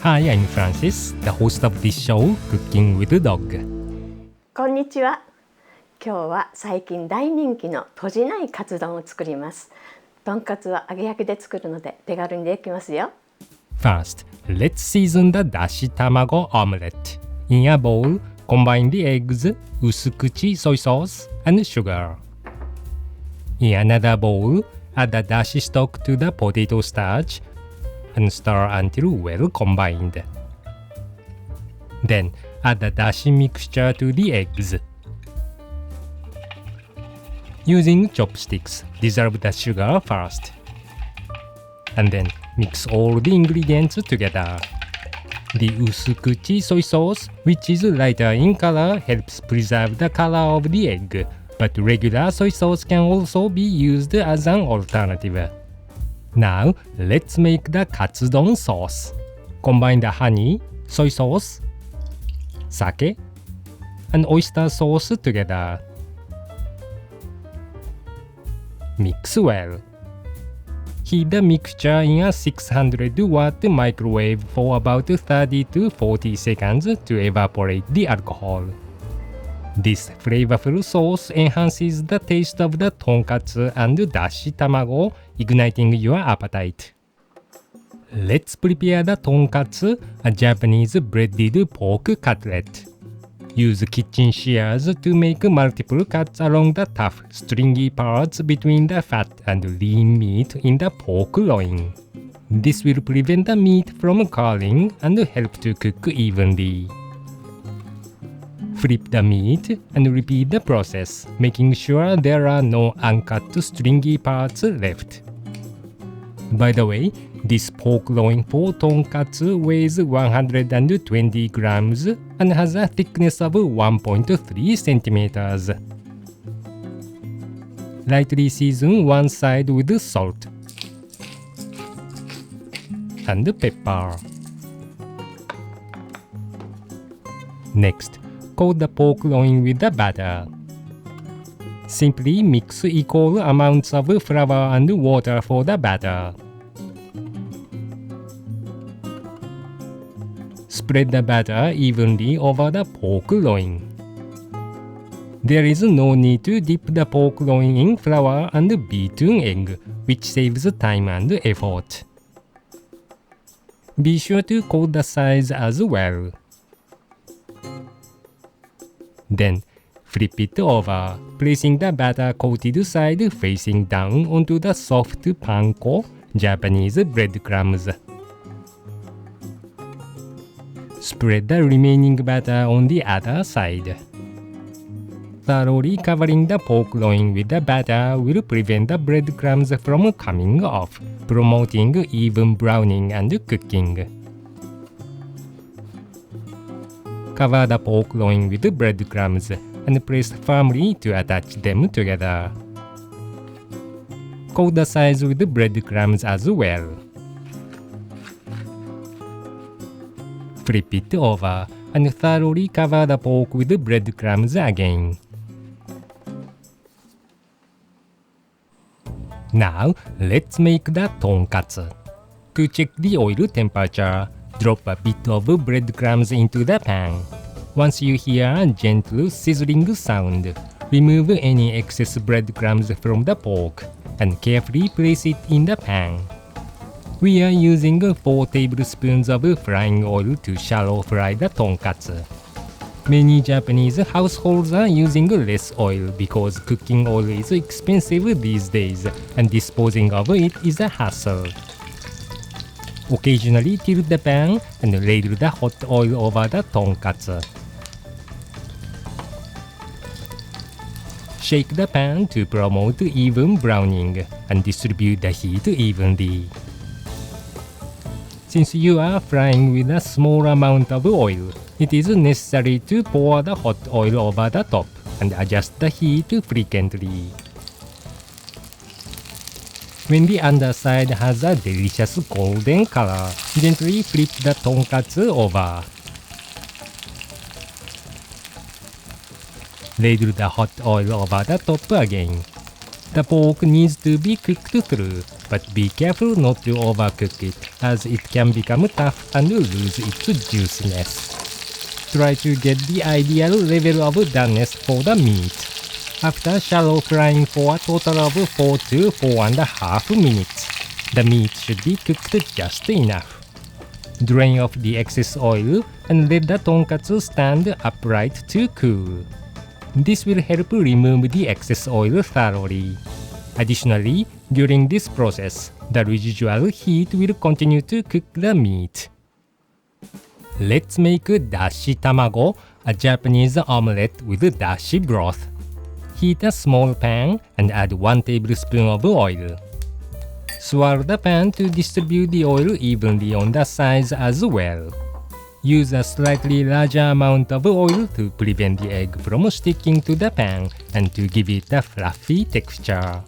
Hi, I'm Francis, the host of this show, Cooking with Dog. こんにちは。今日は最近大人気のとじないカツ丼を作ります。とんかつは揚げ焼きで作るので手軽にできますよ。First, let's season the Dashi Tamago omelette. In a bowl, combine the eggs, Usukuchi Soy Sauce, and sugar. In another bowl, add the Dashi Stock to the Potato Starch and stir until well combined. Then, add the dashi mixture to the eggs. Using chopsticks, dissolve the sugar first. And then mix all the ingredients together. The Usukuchi soy sauce, which is lighter in color, helps preserve the color of the egg, but regular soy sauce can also be used as an alternative. Now, let's make the Katsudon sauce. Combine the honey, soy sauce, sake, and oyster sauce together. Mix well. Heat the mixture in a 600-watt microwave for about 30 to 40 seconds to evaporate the alcohol. This flavorful sauce enhances the taste of the tonkatsu and dashi tamago, igniting your appetite. Let's prepare the tonkatsu, a Japanese breaded pork cutlet. Use kitchen shears to make multiple cuts along the tough, stringy parts between the fat and lean meat in the pork loin. This will prevent the meat from curling and help to cook evenly. Flip the meat and repeat the process, making sure there are no uncut stringy parts left. By the way, this pork loin for tonkatsu weighs 120 grams and has a thickness of 1.3 centimeters. Lightly season one side with salt and pepper. Next, coat the pork loin with the batter. Simply mix equal amounts of flour and water for the batter. Spread the batter evenly over the pork loin. There is no need to dip the pork loin in flour and beaten egg, which saves time and effort. Be sure to coat the sides as well. Then, flip it over, placing the batter-coated side facing down onto the soft panko, Japanese breadcrumbs. Spread the remaining batter on the other side. Thoroughly covering the pork loin with the batter will prevent the breadcrumbs from coming off, promoting even browning and cooking. Cover the pork loin with breadcrumbs and press firmly to attach them together. Coat the sides with breadcrumbs as well. Flip it over and thoroughly cover the pork with breadcrumbs again. Now, let's make the tonkatsu. To check the oil temperature, drop a bit of breadcrumbs into the pan. Once you hear a gentle sizzling sound, remove any excess breadcrumbs from the pork and carefully place it in the pan. We are using 4 tablespoons of frying oil to shallow fry the tonkatsu. Many Japanese households are using less oil because cooking oil is expensive these days and disposing of it is a hassle. Occasionally tilt the pan and ladle the hot oil over the tonkatsu. Shake the pan to promote even browning and distribute the heat evenly. Since you are frying with a small amount of oil, it is necessary to pour the hot oil over the top and adjust the heat frequently. When the underside has a delicious golden color, gently flip the tonkatsu over. Ladle the hot oil over the top again. The pork needs to be cooked through, but be careful not to overcook it as it can become tough and lose its juiciness. Try to get the ideal level of doneness for the meat. After shallow frying for a total of 4 to 4.5 minutes, the meat should be cooked just enough. Drain off the excess oil and let the tonkatsu stand upright to cool. This will help remove the excess oil thoroughly. Additionally, during this process, the residual heat will continue to cook the meat. Let's make dashi tamago, a Japanese omelette with dashi broth. Heat a small pan and add 1 tablespoon of oil. Swirl the pan to distribute the oil evenly on the sides as well. Use a slightly larger amount of oil to prevent the egg from sticking to the pan and to give it a fluffy texture.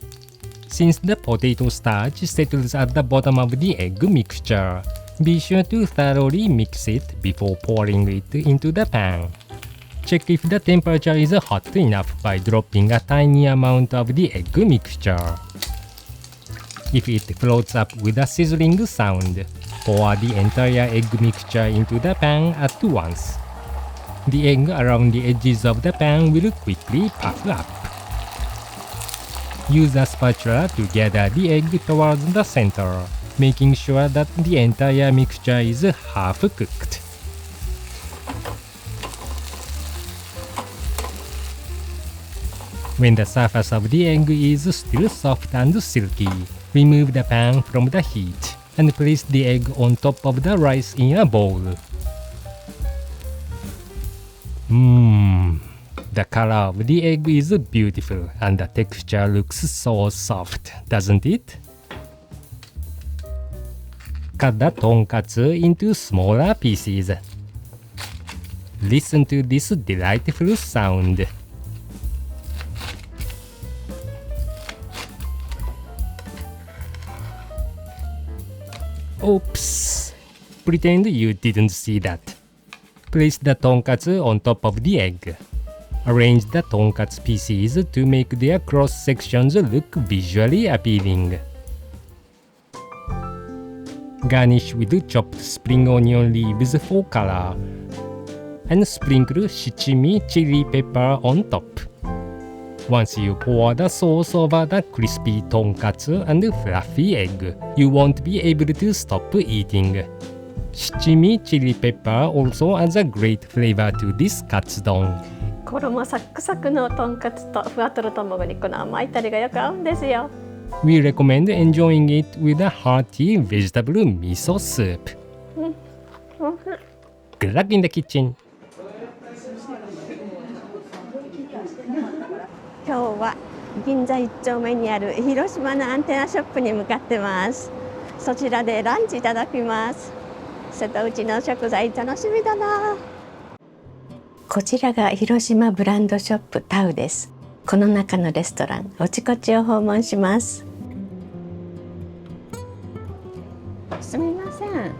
Since the potato starch settles at the bottom of the egg mixture, be sure to thoroughly mix it before pouring it into the pan. Check if the temperature is hot enough by dropping a tiny amount of the egg mixture. If it floats up with a sizzling sound, pour the entire egg mixture into the pan at once. The egg around the edges of the pan will quickly puff up. Use a spatula to gather the egg towards the center, making sure that the entire mixture is half cooked. When the surface of the egg is still soft and silky, remove the pan from the heat and place the egg on top of the rice in a bowl. The color of the egg is beautiful and the texture looks so soft, doesn't it? Cut the tonkatsu into smaller pieces. Listen to this delightful sound. Oops! Pretend you didn't see that. Place the tonkatsu on top of the egg. Arrange the tonkatsu pieces to make their cross sections look visually appealing. Garnish with chopped spring onion leaves for color. And sprinkle shichimi chili pepper on top. Once you pour the sauce over the crispy tonkatsu and fluffy egg, you won't be able to stop eating. Shichimi chili pepper also adds a great flavor to this katsudon. 衣サックサクのとんかつとふわとろ卵にこの甘いタレがよく合うんですよ。We recommend enjoying it with a hearty vegetable miso soup. Good luck in the kitchen. 今日は銀座1丁目にある広島のアンテナショップに向かってます。そちらでランチいただきます。瀬戸内の食材楽しみだな。こちらが広島ブランドショップタウです。この中のレストランおちこちを訪問します。すみません。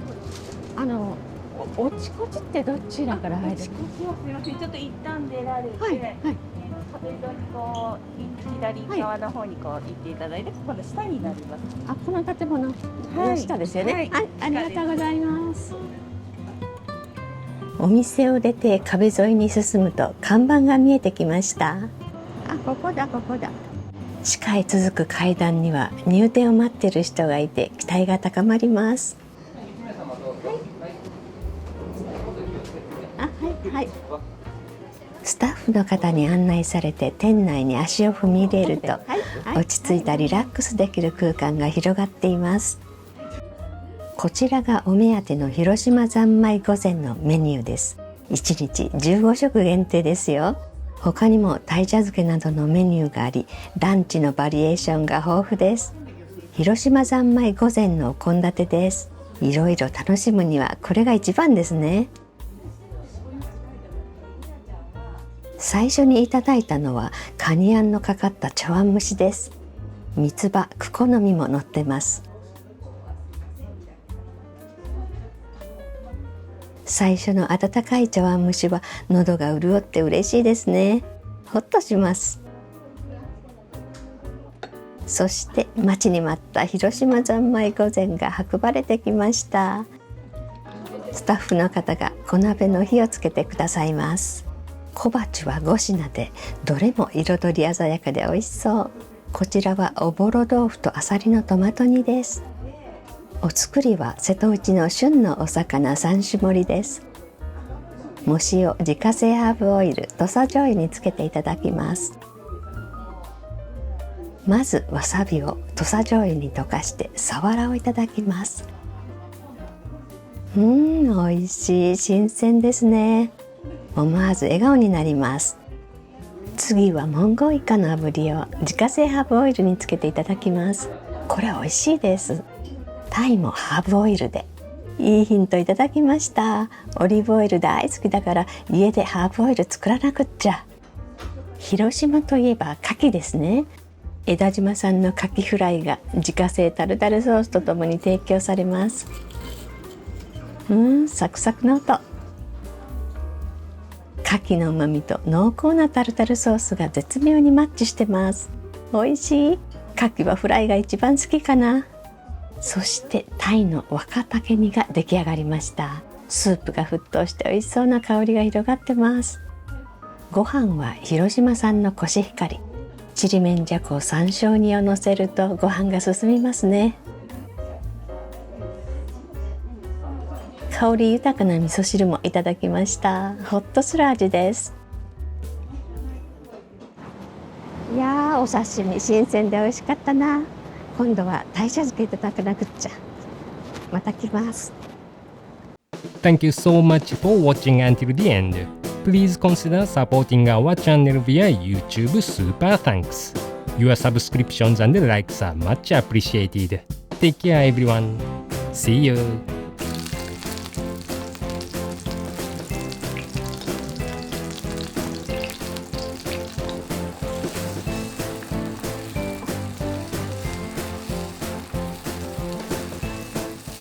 おちこちってどちらから入る？おちこちはすみません。ちょっと一旦出られて、壁沿いこう左側の方にこう行っていただいて、ここの下になります。あ、この建物の下ですよね。ありがとうございます。お店を出て壁沿いに進むと看板が見えてきました。あ、ここだ。地下へ続く階段には入店を待っている人がいて期待が高まります。はい。スタッフの方に案内されて店内に足を踏み入れると、落ち着いたリラックスできる空間が広がっています。こちらがお目当ての広島三昧御膳のメニューです。1日15食限定ですよ。他にも鯛茶漬けなどのメニューがあり、ランチのバリエーションが豊富です。広島三昧御膳の献立です。いろいろ楽しむにはこれが一番ですね。最初にいただいたのはカニあんのかかった茶碗蒸しです。三つ葉、クコの実も乗ってます。最初の温かい茶碗蒸しは喉が潤って嬉しいですね。ほっとします。そして待ちに待った広島三昧御膳が運ばれてきました。スタッフの方が小鍋の火をつけてくださいます。小鉢は5品でどれも彩り鮮やかで美味しそう。こちらはおぼろ豆腐とあさりのトマト煮です。お作りは瀬戸内の旬のお魚3種盛りです。藻塩自家製ハーブオイル土佐醤油につけていただきます。まずわさびを土佐醤油に溶かしてさわらをいただきます。美味しい、新鮮ですね。思わず笑顔になります。次はモンゴウイカの炙りを自家製ハーブオイルにつけていただきます。これ美味しいです。タイもハーブオイルで。いいヒントいただきました。オリーブオイル大好きだから家でハーブオイル作らなくっちゃ。広島といえば牡蠣ですね。枝島産の牡蠣フライが自家製タルタルソースとともに提供されます。サクサクの音。牡蠣の旨味と濃厚なタルタルソースが絶妙にマッチしてます。美味しい。牡蠣はフライが一番好きかな。そしてタイの若竹煮が出来上がりました。スープが沸騰して美味しそうな香りが広がってます。ご飯は広島産のコシヒカリ、ちりめんじゃこ山椒煮をのせるとご飯が進みますね。香り豊かな味噌汁もいただきました。ホッとする味です。いやー、お刺身新鮮で美味しかったな。今度は鯛茶漬けいただかなくっちゃ。また来ます。 Thank you so much for watching until the end. Please consider supporting our channel via YouTube Super Thanks. Your subscriptions and likes are much appreciated. Take care everyone. See you.